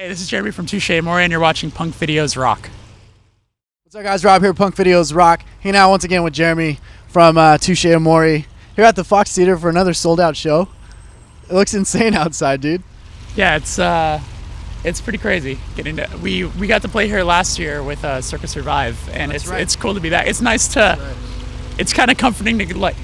Hey, this is Jeremy from Touche Amore, and you're watching Punkvideosrock. What's up, guys? Rob here, Punkvideosrock. Hanging out once again with Jeremy from Touche Amore here at the Fox Theater for another sold-out show. It looks insane outside, dude. Yeah, it's pretty crazy. We got to play here last year with Circus Survive, and it's cool to be back. It's nice to. It's kind of comforting to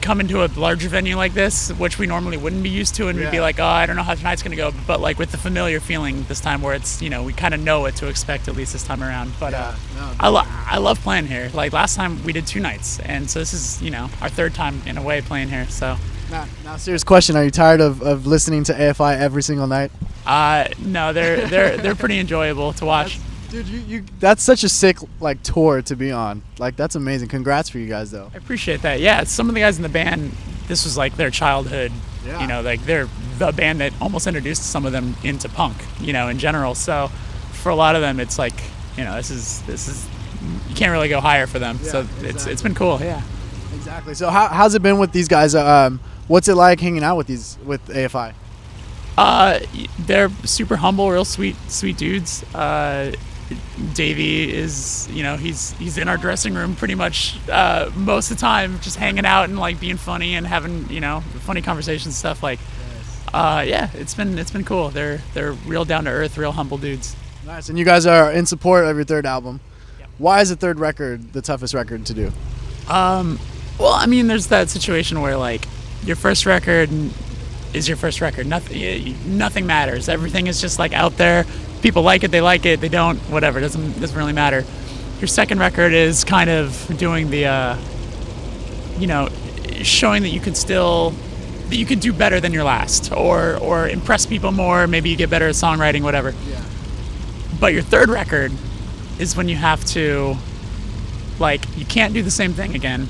come into a larger venue like this, which we normally wouldn't be used to, and we'd be like, oh, I don't know how tonight's gonna go, but like with the familiar feeling this time, where it's we kind of know what to expect at least this time around. But I love playing here. Like last time we did 2 nights, and so this is our 3rd time in a way playing here. So. Now, serious question: are you tired of listening to AFI every single night? No, they're pretty enjoyable to watch. Dude, that's such a sick tour to be on. That's amazing. Congrats for you guys, though. I appreciate that. Yeah, some of the guys in the band, this was like their childhood. Yeah. They're the band that almost introduced some of them into punk. In general. So for a lot of them, it's like this is you can't really go higher for them. Yeah, so exactly. It's been cool. Yeah. Exactly. So how's it been with these guys? What's it like hanging out with AFI? They're super humble, real sweet dudes. Davey is, he's in our dressing room pretty much most of the time, just hanging out and being funny and having funny conversations and stuff. Yeah, it's been cool. They're real down to earth, real humble dudes. Nice. And you guys are in support of your 3rd album. Yep. Why is the 3rd record the toughest record to do? Well, I mean, there's that situation where your first record is your first record. Nothing matters. Everything is just out there. People like it, they like it, they don't, whatever, doesn't really matter. Your second record is kind of doing the showing that you can do better than your last, or impress people more, maybe you get better at songwriting, whatever. Yeah. But your 3rd record is when you have to you can't do the same thing again,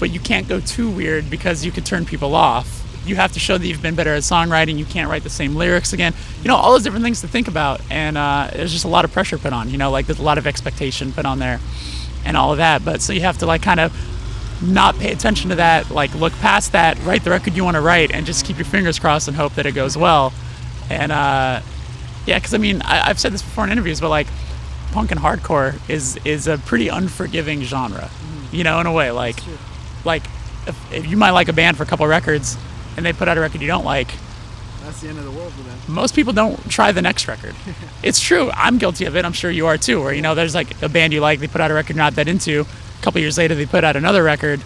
but you can't go too weird because you could turn people off. You have to show that you've been better at songwriting. You can't write the same lyrics again. All those different things to think about. And there's just a lot of pressure put on. There's a lot of expectation put on there and all of that. But so you have to kind of not pay attention to that, look past that, write the record you want to write, and just keep your fingers crossed and hope that it goes well. And yeah, because I've said this before in interviews, but punk and hardcore is a pretty unforgiving genre, in a way. If you might like a band for a couple of records, and they put out a record you don't like, that's the end of the world for them. Most people don't try the next record. It's true. I'm guilty of it. I'm sure you are too. Where there's a band you like, they put out a record you're not that into. A couple years later, they put out another record.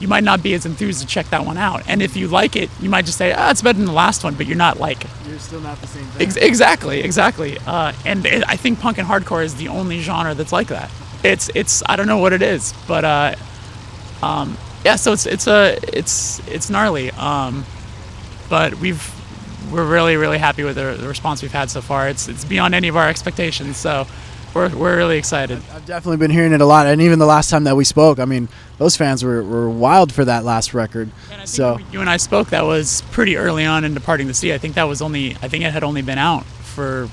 You might not be as enthused to check that one out. And if you like it, you might just say, it's better than the last one. But you're not You're still not the same thing. Exactly. And I think punk and hardcore is the only genre that's like that. It's I don't know what it is, but yeah, so it's gnarly, but we're really happy with the response we've had so far. It's beyond any of our expectations, so we're really excited. I've definitely been hearing it a lot, and even the last time that we spoke, those fans were wild for that last record. And I think when you and I spoke, that was pretty early on in Departing the Sea. I think it had only been out for.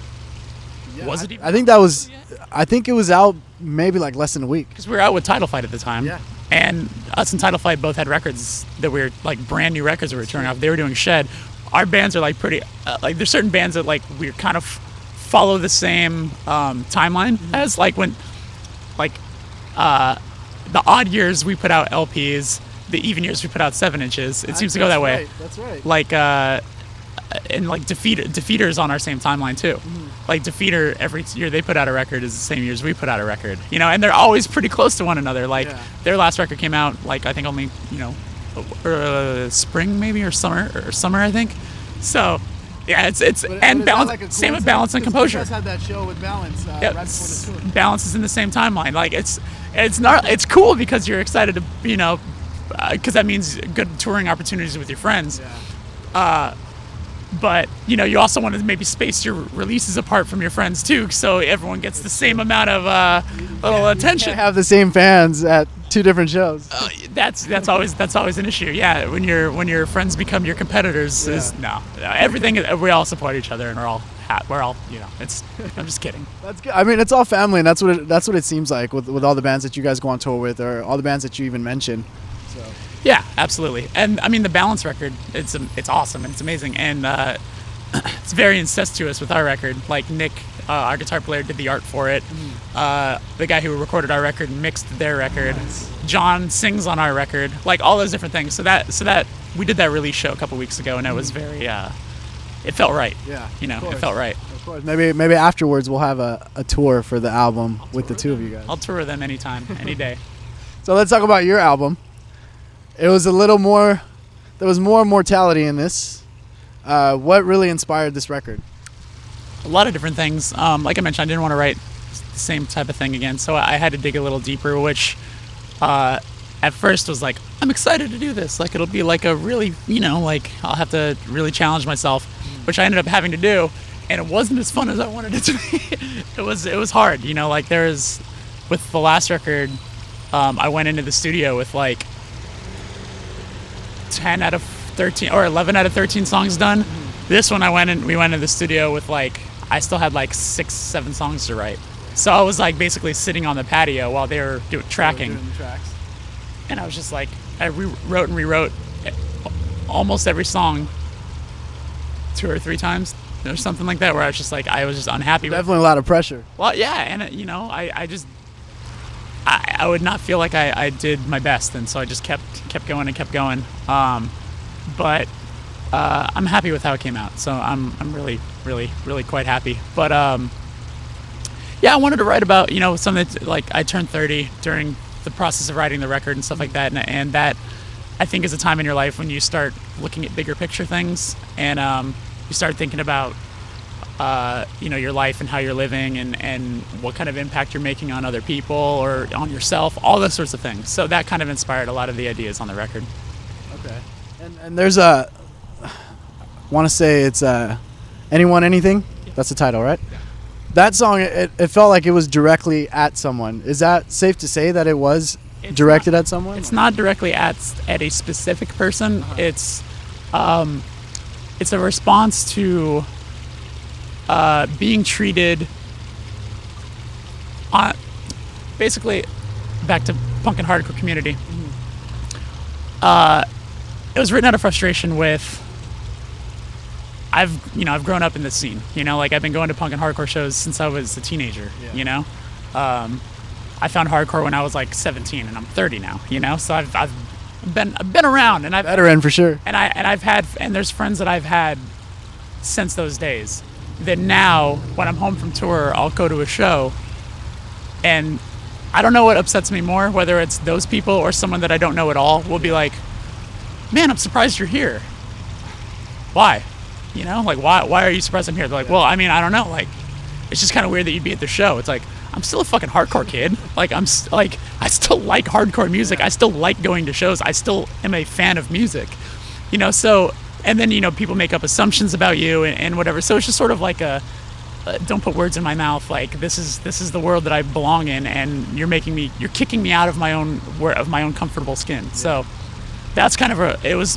Yeah, was it even? I think it was out maybe less than a week. Because we were out with Title Fight at the time. Yeah. And us and Title Fight both had records that were brand new records that we were turning off. They were doing Shed. Our bands are pretty there's certain bands that we kind of follow the same timeline as when the odd years we put out LPs, the even years we put out 7 inches. It seems to go that way. That's right. And Defeater's on our same timeline too. Defeater, every year they put out a record is the same year as we put out a record. And they're always pretty close to one another. Their last record came out I think only spring maybe or summer I think. So yeah, and Balance, same with Balance and Composure. You guys had that show with Balance right before the tour. Balance is in the same timeline. It's cool because you're excited to because that means good touring opportunities with your friends. Yeah. But you also want to maybe space your releases apart from your friends too, so everyone gets the same amount of little attention. You can't have the same fans at 2 different shows. That's always an issue. Yeah, when your friends become your competitors, everything. We all support each other, and we're all It's. I'm just kidding. That's good. It's all family, and that's what it seems like with all the bands that you guys go on tour with, or all the bands that you even mention. So. Yeah, absolutely. And the Balance record, it's awesome and it's amazing. And it's very incestuous with our record. Like Nick, our guitar player, did the art for it. The guy who recorded our record mixed their record. John sings on our record. Like all those different things. So that we did that release show a couple weeks ago, and it was very. It felt right. Yeah. You know, it felt right. Of course. Maybe afterwards we'll have a tour for the album with the two of you guys. I'll tour them anytime, any day. So let's talk about your album. It was a little more. There was more mortality in this. What really inspired this record? A lot of different things. Like I mentioned, I didn't want to write the same type of thing again, so I had to dig a little deeper, which at first was like, I'm excited to do this. Like it'll be like a really, like I'll have to really challenge myself, which I ended up having to do, and it wasn't as fun as I wanted it to be. It was hard, like there's, with the last record, I went into the studio with like 10 out of 13 or 11 out of 13 songs done. This one we went in the studio with like, I still had like 6-7 songs to write. So I was like basically sitting on the patio while they were tracking. Doing the tracks. And I was just like, I wrote and rewrote almost every song 2 or 3 times or something like that, where I was just unhappy. Definitely a lot of pressure. Well, yeah, and I would not feel like I did my best, and so I just kept going and kept going. But I'm happy with how it came out, so I'm really, really, really quite happy. But yeah, I wanted to write about something that, like, I turned 30 during the process of writing the record and stuff like that, and that I think is a time in your life when you start looking at bigger picture things, and you start thinking about your life and how you're living, and what kind of impact you're making on other people or on yourself, all those sorts of things. So that kind of inspired a lot of the ideas on the record. Okay. And there's I want to say it's Anyone Anything. That's the title, right? Yeah. That song, it felt like it was directly at someone. Is that safe to say that it was directed at someone? It's not directly at a specific person. It's a response to being treated on, basically, back to punk and hardcore community. It was written out of frustration with, I've grown up in this scene, like I've been going to punk and hardcore shows since I was a teenager. Yeah. I found hardcore when I was like 17, and I'm 30 now, so I've been around, and I've veteran for sure. And there's friends that I've had since those days that now when I'm home from tour, I'll go to a show, and I don't know what upsets me more, whether it's those people or someone that I don't know at all will be like, man, I'm surprised you're here. Why? Like, why are you surprised I'm here? They're like, well, I mean, I don't know. Like, it's just kind of weird that you'd be at the show. It's like, I'm still a fucking hardcore kid. Like, I still like hardcore music. I still like going to shows. I still am a fan of music. So, and then, people make up assumptions about you and whatever. So it's just sort of like don't put words in my mouth. Like, this is the world that I belong in, and you're kicking me out of my own comfortable skin. Yeah. So that's kind of it was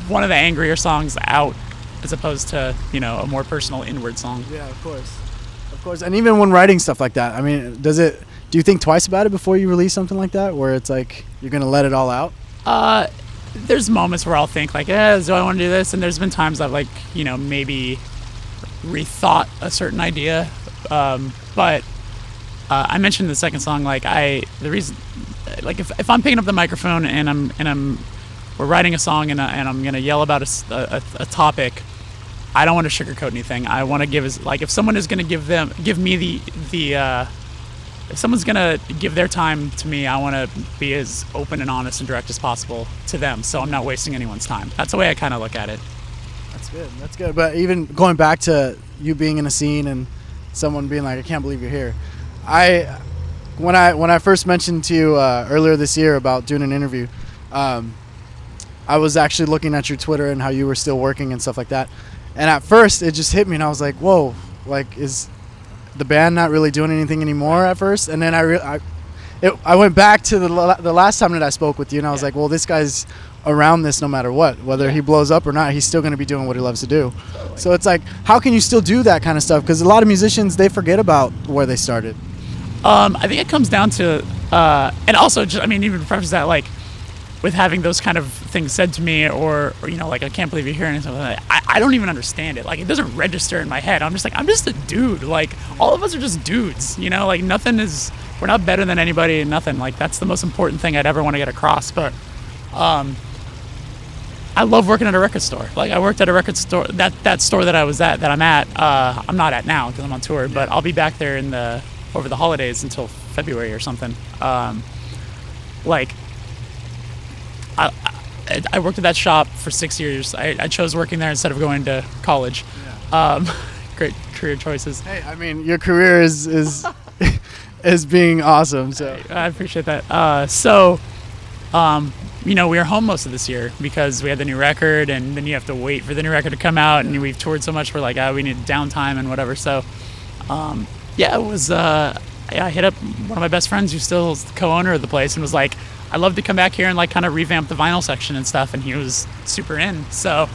one of the angrier songs out, as opposed to, a more personal inward song. Yeah, of course. And even when writing stuff like that, I mean, do you think twice about it before you release something like that, where it's like you're gonna let it all out? There's moments where I'll think like, do I want to do this? And there's been times I've maybe rethought a certain idea. But I mentioned in the second song, the reason, if I'm picking up the microphone and we're writing a song and I'm gonna yell about a topic, I don't want to sugarcoat anything. I want to give if someone is gonna give me if someone's gonna give their time to me, I want to be as open and honest and direct as possible to them, so I'm not wasting anyone's time. That's the way I kind of look at it. That's good. But even going back to you being in a scene and someone being like, I can't believe you're here. When I first mentioned to you earlier this year about doing an interview, I was actually looking at your Twitter and how you were still working and stuff like that. And at first it just hit me and I was like, whoa, like, is the band not really doing anything anymore at first? And then I went back to the last time that I spoke with you, and I was like, well, this guy's around this no matter what, whether he blows up or not, he's still going to be doing what he loves to do. Totally. So it's like, how can you still do that kind of stuff? Because a lot of musicians, they forget about where they started. I think it comes down to, and also, just, I mean, even to preface that, like, with having those kind of things said to me, or you know, like, I can't believe you're here and something like that. I don't even understand it. Like, it doesn't register in my head. I'm just like, I'm just a dude. Like, all of us are just dudes, you know, like, we're not better than anybody and nothing. Like, that's the most important thing I'd ever want to get across. But I love working at a record store. Like, I worked at a record store, that store that I'm at, I'm not at now because I'm on tour, but I'll be back there over the holidays until February or something. Like, I worked at that shop for 6 years. I chose working there instead of going to college. Great career choices. Hey, I mean, your career is is being awesome. So I appreciate that. You know, we were home most of this year because we had the new record, and then you have to wait for the new record to come out, and we've toured so much, we're like, we need downtime and whatever. So, it was, I hit up one of my best friends who's still the co-owner of the place and was like, I'd love to come back here and, like, kind of revamp the vinyl section and stuff, and he was super in. So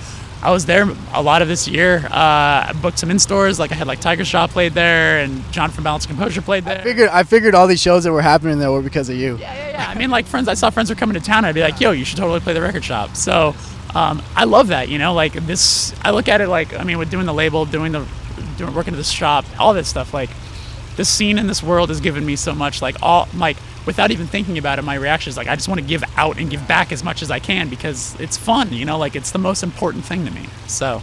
I was there a lot of this year. I booked some in-stores. Like, I had, like, Tiger Shaw played there, and John from Balance Composure played there. I figured all these shows that were happening there were because of you. Yeah. I mean, like, I saw friends were coming to town, and I'd be like, yo, you should totally play the record shop. So I love that, you know, like, this, I look at it like, I mean, with doing the label, working at this shop, all this stuff, like, this scene in this world has given me so much, like, without even thinking about it, my reaction is like, I just want to give out and give back as much as I can because it's fun, you know, like, it's the most important thing to me. So,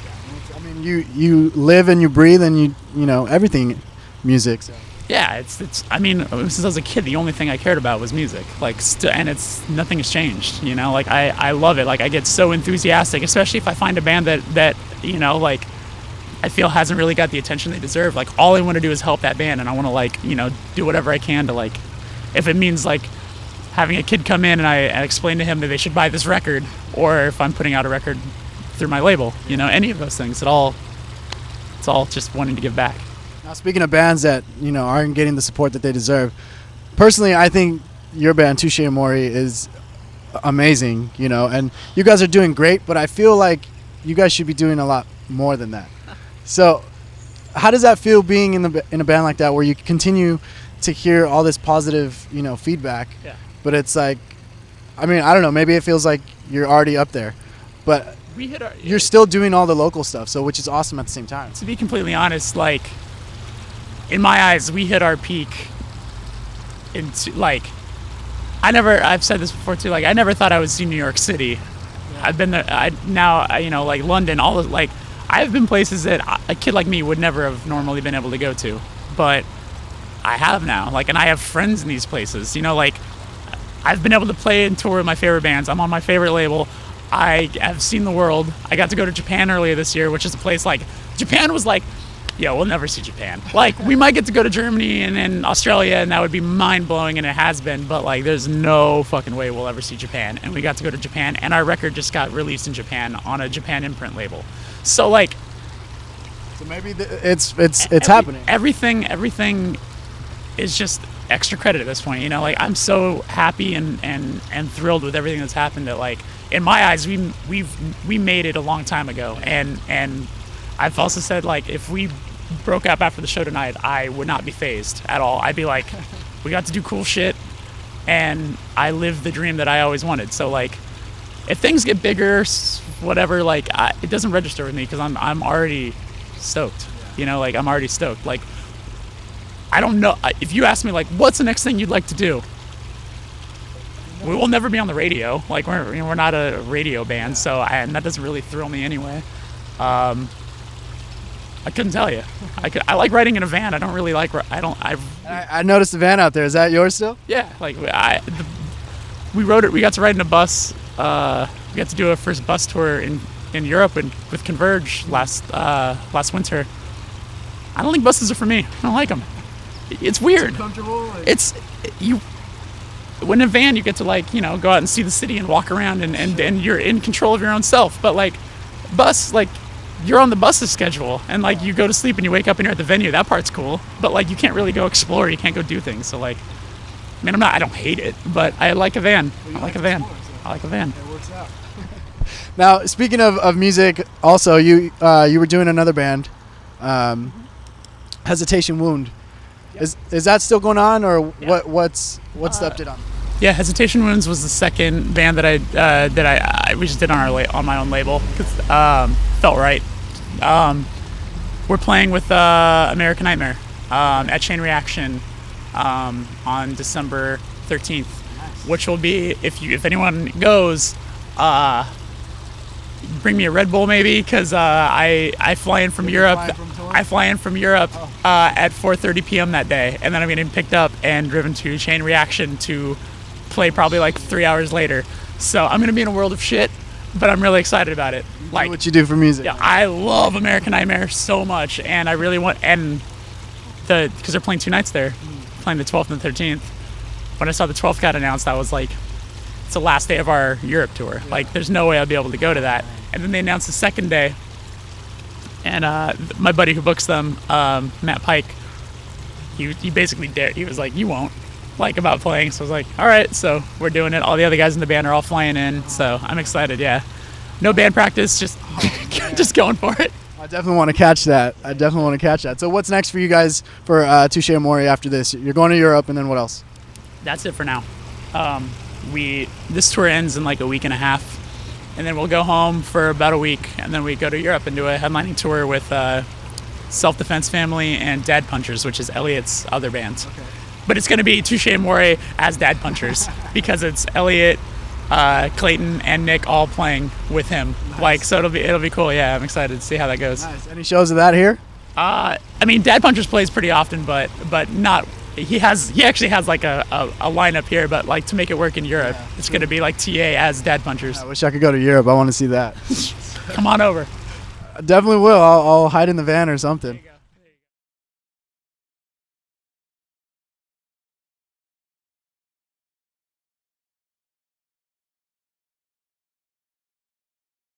I mean, you live and you breathe and you know everything, music. So. Yeah, it's. I mean, since I was a kid, the only thing I cared about was music. Like, and nothing has changed. You know, like, I love it. Like, I get so enthusiastic, especially if I find a band that you know, like, I feel hasn't really got the attention they deserve. Like, all I want to do is help that band, and I want to, like, you know, do whatever I can to, like, if it means, like, having a kid come in and I explain to him that they should buy this record, or if I'm putting out a record through my label, you know, any of those things, it's all just wanting to give back. Now, speaking of bands that, you know, aren't getting the support that they deserve, personally, I think your band, Touche Amore, is amazing, you know, and you guys are doing great, but I feel like you guys should be doing a lot more than that. So how does that feel being in a band like that, where you continue to hear all this positive, you know, feedback, but it's like, I mean, I don't know, maybe it feels like you're already up there, but you're still doing all the local stuff, so, which is awesome at the same time. To be completely honest, like, in my eyes, we hit our peak like, I've said this before too, like, I never thought I would see New York City. I've been there, you know, like, London, like, I've been places that a kid like me would never have normally been able to go to, but I have now, like, and I have friends in these places, you know, like, I've been able to play and tour with my favorite bands. I'm on my favorite label. I have seen the world. I got to go to Japan earlier this year, which is a place, like, Japan was like, yeah, we'll never see Japan. Like, we might get to go to Germany and then Australia, and that would be mind-blowing, and it has been, but, like, there's no fucking way we'll ever see Japan. And we got to go to Japan, and our record just got released in Japan on a Japan imprint label. So, like, so maybe it's happening. Everything is just extra credit at this point, you know. Like, I'm so happy and thrilled with everything that's happened that, like, in my eyes, we made it a long time ago, and I've also said, like, if we broke up after the show tonight, I would not be fazed at all. I'd be like, we got to do cool shit, and I lived the dream that I always wanted. So, like, if things get bigger, whatever, like, it doesn't register with me because I'm already stoked, you know. Like, I'm already stoked. Like, I don't know, if you ask me, like, what's the next thing you'd like to do, we will never be on the radio. Like, we're not a radio band, so and that doesn't really thrill me anyway. I couldn't tell you. I like riding in a van. I don't really like. I noticed the van out there. Is that yours still? Yeah. Like, we rode it. We got to ride in a bus. We got to do a first bus tour in Europe with Converge last winter. I don't think buses are for me. I don't like them. It's weird. Comfortable. When in a van, you get to, like, you know, go out and see the city and walk around and you're in control of your own self. But, like, bus, like, you're on the bus's schedule, and, like, you go to sleep and you wake up and you're at the venue. That part's cool, but, like, you can't really go explore. You can't go do things. So, like, I mean, I don't hate it, but I like a van. I like a van. It works out. Now, speaking of music, also you were doing another band, Hesitation Wound. Is that still going on, or what's the update on? Yeah, Hesitation Wounds was the second band that we just did on on my own label because felt right. We're playing with American Nightmare at Chain Reaction on December 13th, which will be, if anyone goes, bring me a Red Bull maybe, because I fly in from Europe. I fly in from Europe at 4:30 p.m. that day, and then I'm getting picked up and driven to Chain Reaction to play probably like 3 hours later. So I'm gonna be in a world of shit, but I'm really excited about it. Like what you do for music. Yeah, I love American Nightmare so much, and I really want, and because they're playing 2 nights there, playing the 12th and the 13th. When I saw the 12th got announced, I was like, it's the last day of our Europe tour. Like, there's no way I'll be able to go to that. And then they announced the second day, and my buddy who books them, Matt Pike, he basically dared. He was like, you won't, like, about playing. So I was like, all right, so we're doing it. All the other guys in the band are all flying in, so I'm excited. Yeah, no band practice, just just going for it. I definitely want to catch that. So what's next for you guys for Touche Amore after this? You're going to Europe, and then what else? That's it for now. This tour ends in like a week and a half, and then we'll go home for about a week, and then we go to Europe and do a headlining tour with Self Defense Family and Dad Punchers, which is Elliot's other band. Okay. But it's going to be Touche Amore as Dad Punchers because it's Elliot, Clayton, and Nick all playing with him. Nice. Like, so it'll be cool. Yeah, I'm excited to see how that goes. Nice. Any shows of that here? I mean, Dad Punchers plays pretty often, but not. He actually has like a lineup here, but like to make it work in Europe, yeah, it's going to be like TA as Dad Punchers. I wish I could go to Europe. I want to see that. Come on over. I definitely will. I'll hide in the van or something.